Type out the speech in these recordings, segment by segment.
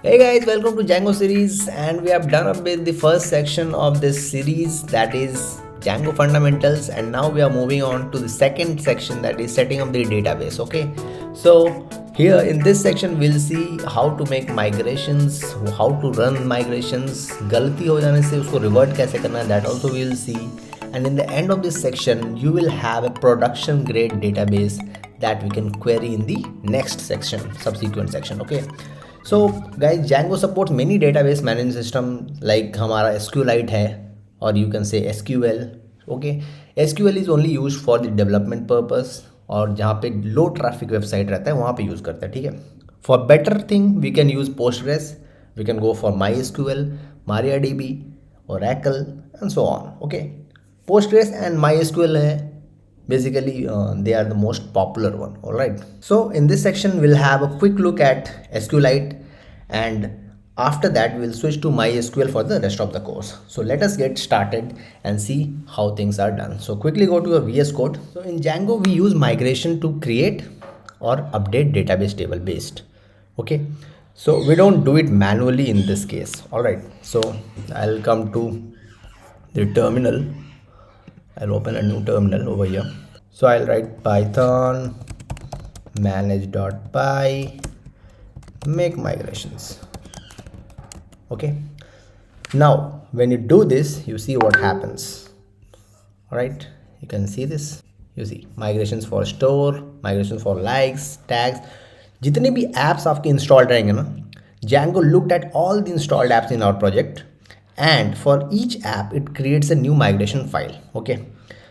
Hey guys, welcome to Django series, and we have done up with the first section of this series, that is Django fundamentals, and now we are moving on to the second section, that is setting up the database. Okay, so here in this section we'll see how to make migrations, how to run migrations, गलती हो जाने से उसको revert कैसे करना है, that also we'll see. And in the end of this section you will have a production grade database that we can query in the next section, subsequent section. Okay, so guys, Django supports many database management system like हमारा SQLite है, or you can say SQL. Okay, SQL is only used for the development purpose, और जहाँ पे लो traffic website रहता है वहाँ पे use करते हैं. ठीक है, for better thing we can use Postgres, we can go for MySQL, MariaDB, Oracle and so on. Okay, Postgres and MySQL है basically they are the most popular one. All right, so in this section we'll have a quick look at SQLite, and after that we'll switch to MySQL for the rest of the course. So let us get started and see how things are done. So quickly go to your VS Code. So in Django we use migration to create or update database table based. Okay, so we don't do it manually in this case. All right, so I'll come to the terminal. I'll open a new terminal over here. So I'll write python manage.py make migrations. Okay, now when you do this you see what happens. All right, you can see this. You see migrations for store, migrations for likes, tags, जितने भी apps आपके installed रहेंगे ना, Django looked at all the installed apps in our project, and for each app it creates a new migration file. Okay,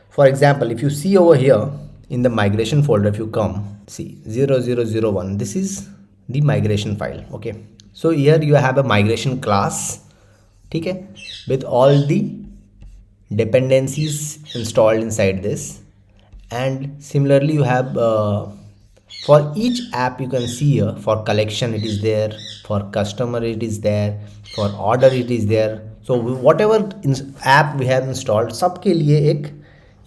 for example, if you see over here in the migration folder, if you come see 0001, this is the migration file. Okay, so here you have a migration class, ठीक है, with all the dependencies installed inside this. And similarly you have for each app you can see here, for collection it is there, for customer it is there, for order it is there. So whatever app we have installed सबके लिए एक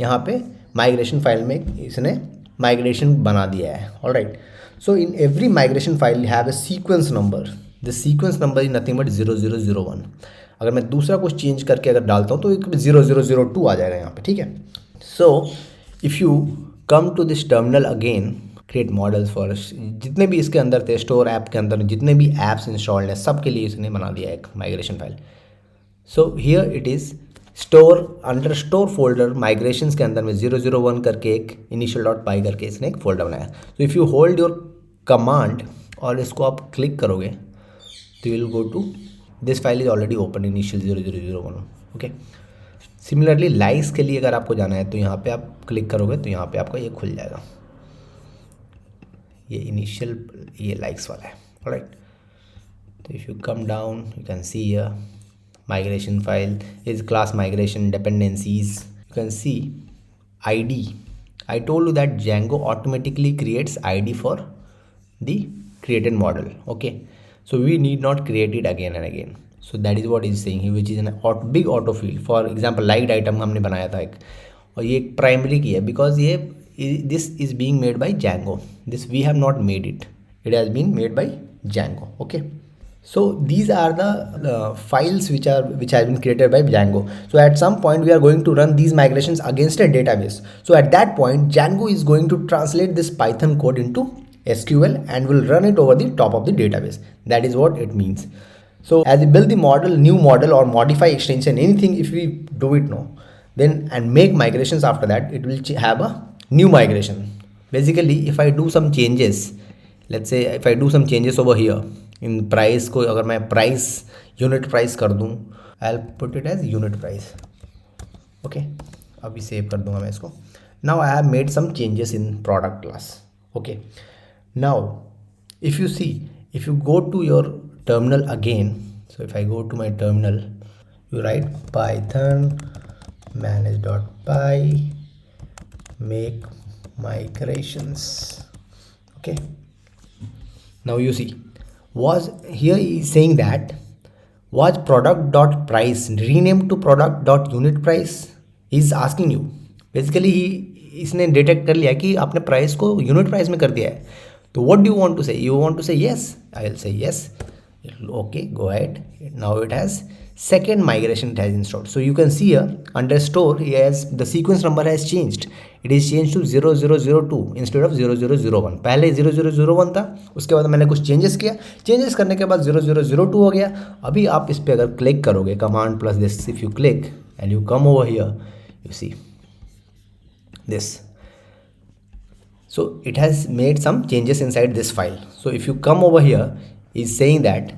यहाँ पे migration file में इसने migration बना दिया है. All right, so in every migration file you have a sequence number. The sequence number is nothing but 0001. अगर मैं दूसरा कुछ चेंज करके अगर डालता हूँ तो एक 0002 आ जाएगा यहाँ पे. ठीक है, so if you come to this terminal again, create models for जितने भी इसके अंदर थे, स्टोर ऐप के अंदर जितने भी ऐप्स इंस्टॉल्ड हैं सब के लिए इसने बना दिया एक migration file. So here it is store, under store folder migrations के अंदर में 001 करके एक इनिशियल डॉट पाई करके इसने एक फोल्डर बनाया. तो if you hold your command और इसको आप क्लिक करोगे तो you will go to this file is already open initial 0001. Okay, similarly likes के लिए अगर आपको जाना है तो यहाँ पे आप क्लिक करोगे तो यहाँ पे आपका ये खुल जाएगा, ये इनिशियल ये लाइक्स वाला है. ऑलराइट, तो if you come down you can see here migration file is class migration dependencies. You can see id. I told you that Django automatically creates id for the created model. Okay, so we need not create it again and again. So that is what is saying here, which is an big autofill. For example, liked item हमने बनाया था एक, और ये एक primary की है because ये this is being made by Django. This we have not made it. It has been made by Django. Okay, so these are the files which has been created by Django. So at some point we are going to run these migrations against a database. So at that point Django is going to translate this Python code into SQL and will run it over the top of the database. That is what it means. So as we build the model, new model or modify extension, anything, if we do it now then and make migrations after that, it will have a new migration. Basically if I do some changes, let's say if I do some changes over here इन price को, अगर मैं price unit price कर दूँ, I will put it as unit price. Okay, अभी save कर दूँगा मैं इसको. Now I have made some changes in product class. Okay, now if you see, if you go to your terminal again, so if I go to my terminal, you write python manage.py make migrations. Okay, now you see, was here is saying that was product dot price renamed to product dot unit price. He is asking you, basically ही इसने detect कर लिया कि आपने price को unit price में कर दिया है. तो what do you want to say, you want to say yes, I will say yes. Okay, go ahead. Now it has second migration it has installed. So you can see here under store, he has the sequence number has changed. It is changed to 0002 instead of 0001. पहले 0001 था, उसके बाद मैंने कुछ changes किया, changes करने के बाद 0002 हो गया. अभी आप इस पर अगर क्लिक करोगे, command plus this, if you click and you come over here, you see this. So it has made some changes inside this file. So if you come over here, is saying that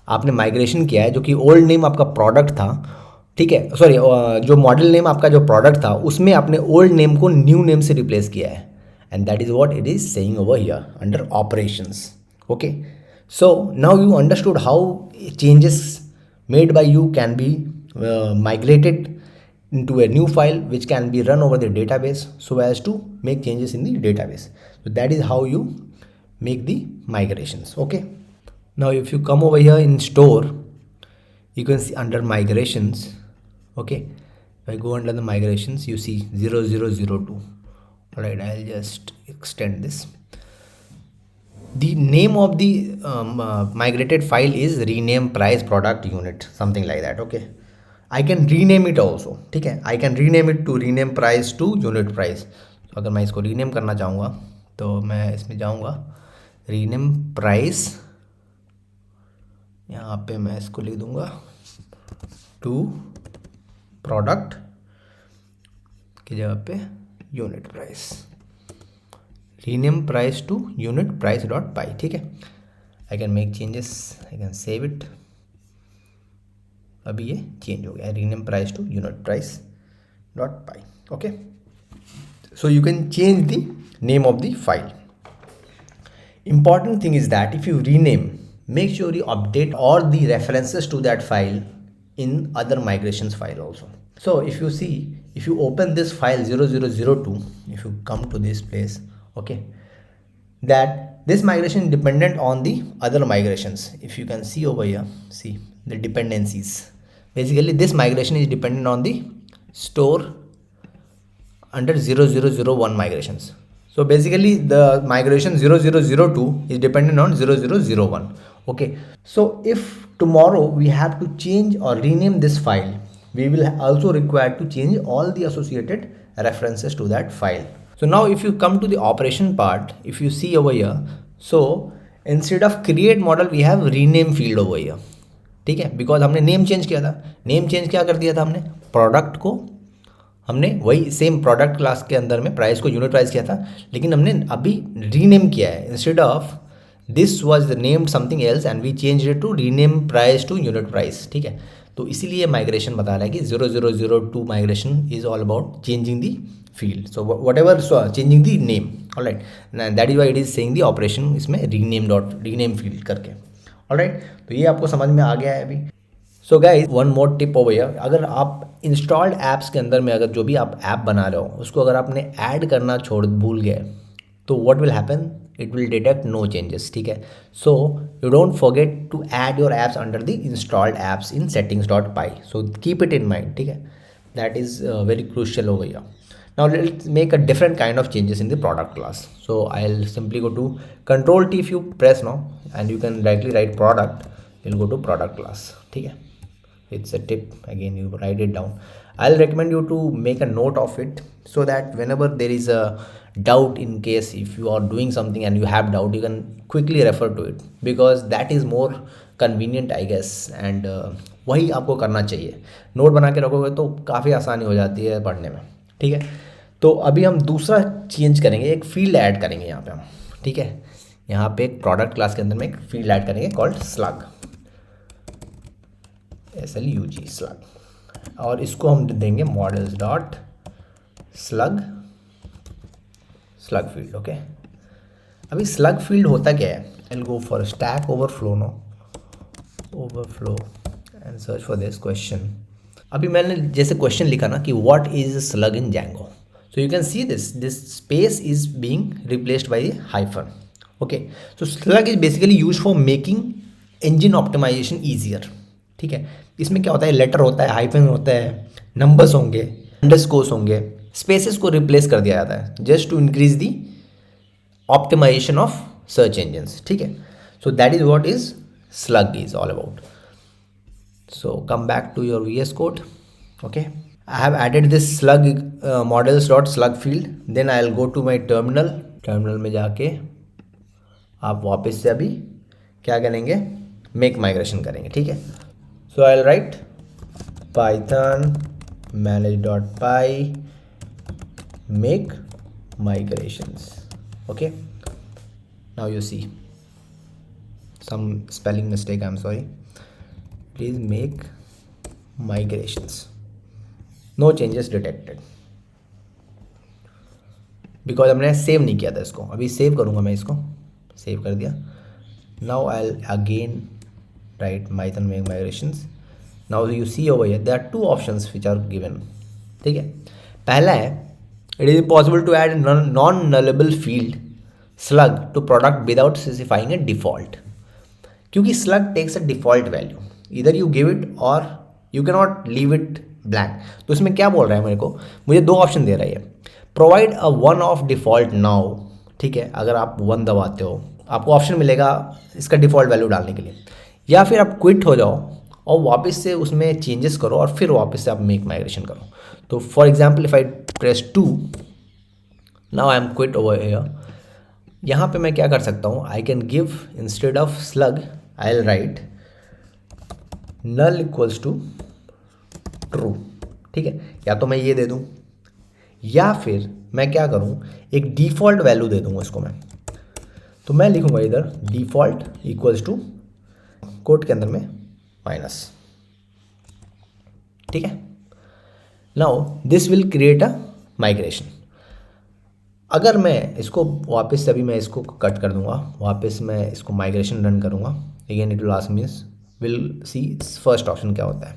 आपने migration किया है, जो कि old name आपका product था, ठीक है, sorry, जो मॉडल नेम आपका जो प्रोडक्ट था उसमें आपने ओल्ड नेम को न्यू नेम से रिप्लेस किया है, and that is what it is saying over here under operations. Okay, so now you understood how changes made by you can be migrated into a new file which can be run over the database so as to make changes in the database. So that is how you make the migrations. Okay, now if you come over here in store, you can see under migrations. Okay, if I go under the migrations, you see 0002. All right, I'll just extend this. The name of the migrated file is rename price product unit, something like that. Okay, I can rename it also. ठीक है, I can rename it to rename price to unit price. तो अगर मैं इसको rename करना चाहूँगा तो मैं इसमें जाऊँगा, रीनेम प्राइस, यहाँ पे मैं इसको लिख दूँगा टू प्रोडक्ट की जगह पे unit price, rename price to unit price dot py. ठीक है, I can make changes, I can save it. अभी ये चेंज हो गया, rename price to unit price dot py. Okay, so you can change the name of the file. Important thing is that if you rename, make sure you update all the references to that file in other migrations file also. So if you see, if you open this file 0002, if you come to this place, okay, that this migration is dependent on the other migrations. If you can see over here, see the dependencies. Basically this migration is dependent on the store under 0001 migrations. So basically the migration 0002 is dependent on 0001. Okay, so if tomorrow we have to change or rename this file, we will also require to change all the associated references to that file. So now if you come to the operation part, if you see over here, so instead of create model we have rename field over here. ठीक है, because हमने name change किया था. Name change क्या कर दिया था हमने, प्रोडक्ट को हमने वही सेम प्रोडक्ट क्लास के अंदर में प्राइस को यूनिट प्राइस किया था, लेकिन हमने अभी रीनेम किया है. Instead of this was named something else and we change it to rename price to unit price. ठीक है, तो इसीलिए माइग्रेशन बता रहा है कि 0002 migration is all about changing the field. So what ever changing the name. Alright, that is why it is saying the operation इसमें rename field करके. ऑलराइट, तो ये आपको समझ में आ गया है अभी. So guys, one more tip over here, अगर आप इंस्टॉल्ड ऐप्स के अंदर में अगर जो भी आप ऐप बना रहे हो उसको अगर आपने ऐड करना भूल गए तो what will happen, it will detect no changes. ठीक है, so you don't forget to add your apps under the installed apps in settings dot py. So keep it in mind. ठीक है, that is very crucial over here. Now let's make a different kind of changes in the product class. So I'll simply go to Control T if you press now, and you can directly write product. You'll go to product class. ठीक है, it's a tip. Again, you write it down. I'll recommend you to make a note of it so that whenever there is a doubt, in case if you are doing something and you have doubt, you can quickly refer to it, because that is more convenient I guess, and वही आपको करना चाहिए. Note बना के रखोगे तो काफ़ी आसानी हो जाती है पढ़ने में. ठीक है, तो अभी हम दूसरा चेंज करेंगे, एक फील्ड ऐड करेंगे यहाँ पे हम. ठीक है, यहाँ पे एक प्रोडक्ट क्लास के अंदर में एक फील्ड ऐड करेंगे कॉल्ड स्लग, SLUG स्लग, और इसको हम देंगे models dot slug field. Okay, अभी स्लग फील्ड होता क्या है, I go for Stack Overflow and search for this question. अभी मैंने जैसे क्वेश्चन लिखा ना कि what is slug in Django, so you can see this space is being replaced by hyphen. Okay, so slug is basically use for making engine optimisation easier. ठीक है, इसमें क्या होता है, लेटर होता है, हाइफन होता है, नंबर्स होंगे, अंडरस्कोर्स होंगे, स्पेसेस को रिप्लेस कर दिया जाता है just to increase the optimisation of search engines. ठीक है, so that is what is slug is all about. So come back to your VS Code. Okay, I have added this slug models.slug field. Then I'll go to my terminal में जाके आप वापस से अभी क्या करेंगे, मेक माइग्रेशन करेंगे. ठीक है, so I will write python manage.py make migrations. Okay, now you see some spelling mistake, I'm sorry. Please make migrations. No changes detected because हमने सेव नहीं किया था इसको. अभी सेव करूँगा मैं, इसको सेव कर दिया. Now I'll again write python make migrations. Now you see over here there are two options which are given. ठीक है, पहला है it is possible to add non-nullable field slug to product without specifying a default. क्योंकि slug takes a default value, either you give it or you cannot leave it blank. तो इसमें क्या बोल रहा है मेरे को, मुझे दो ऑप्शन दे रहा है. Provide a one of default now. ठीक है, अगर आप वन दबाते हो आपको ऑप्शन मिलेगा इसका डिफ़ॉल्ट वैल्यू डालने के लिए, या फिर आप क्विट हो जाओ और वापस से उसमें चेंजेस करो और फिर वापस से आप मेक माइग्रेशन करो. तो for example if I press 2, now I am quit over here. यहाँ पे मैं क्या कर सकता हूँ, I can give instead of slug I will write null equals to true. ठीक है, या तो मैं ये दे दूँ या फिर मैं क्या करूँ, एक डिफ़ॉल्ट वैल्यू दे दूँगा इसको मैं. तो मैं लिखूँगा इधर डिफ़ॉल्ट इक्वल्स टू कोड के अंदर में माइनस. ठीक है, now this will create a migration. अगर मैं इसको वापस से अभी मैं इसको कट कर दूंगा, वापस मैं इसको माइग्रेशन रन करूंगा, again it will ask means will see first option क्या होता है.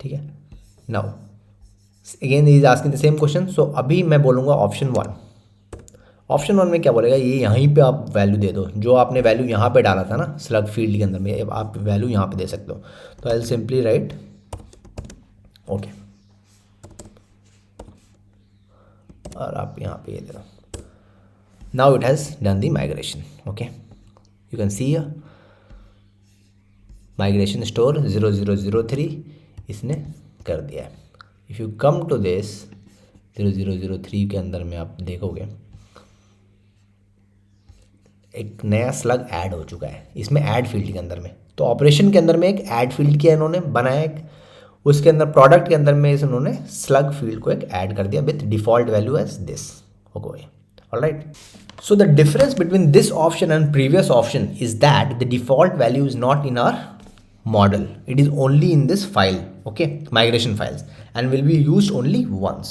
ठीक है, now again is asking the same question. So अभी मैं बोलूँगा ऑप्शन 1. ऑप्शन 1 में क्या बोलेगा, ये यहीं पे आप वैल्यू दे दो जो आपने वैल्यू यहाँ पे डाला था ना स्लग फील्ड के अंदर में, आप वैल्यू यहाँ पे दे सकते हो. तो I will simply write okay, और आप यहाँ पे ये दे दो. Now it has done the migration. Okay, you can see here migration store 0003 इसने कर दिया है. If you come to this 0003 के अंदर में आप देखोगे एक नया स्लग ऐड हो चुका है इसमें ऐड फील्ड के अंदर में. तो ऑपरेशन के अंदर में एक ऐड फील्ड किया इन्होंने बनाया, एक उसके अंदर प्रोडक्ट के अंदर में इन्होंने स्लग फील्ड को एक ऐड कर दिया with default value as this. Okay, alright. So the difference between this option and previous option is that the default value is not in our model, it is only in this file. Okay, migration files, and will be used only once.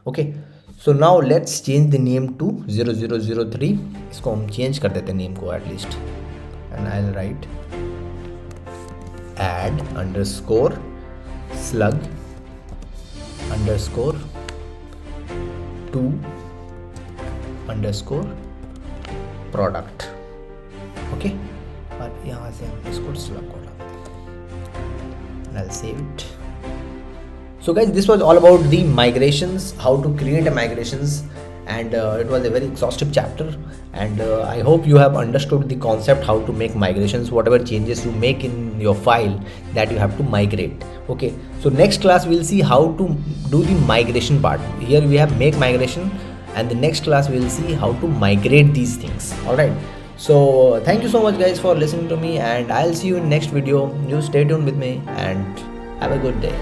Okay, so now let's change the name to 0003. इसको हम change कर देते हैं name को at least, and I'll write add underscore slug underscore to underscore product. Okay, और यहाँ से हम इसको slug को and I'll save it. So guys, this was all about the migrations, how to create a migrations, and it was a very exhaustive chapter, and I hope you have understood the concept how to make migrations, whatever changes you make in your file that you have to migrate. Okay, so next class we'll see how to do the migration part. Here we have make migration, and the next class we'll see how to migrate these things. All right, so thank you so much guys for listening to me, and I'll see you in next video. You stay tuned with me and have a good day.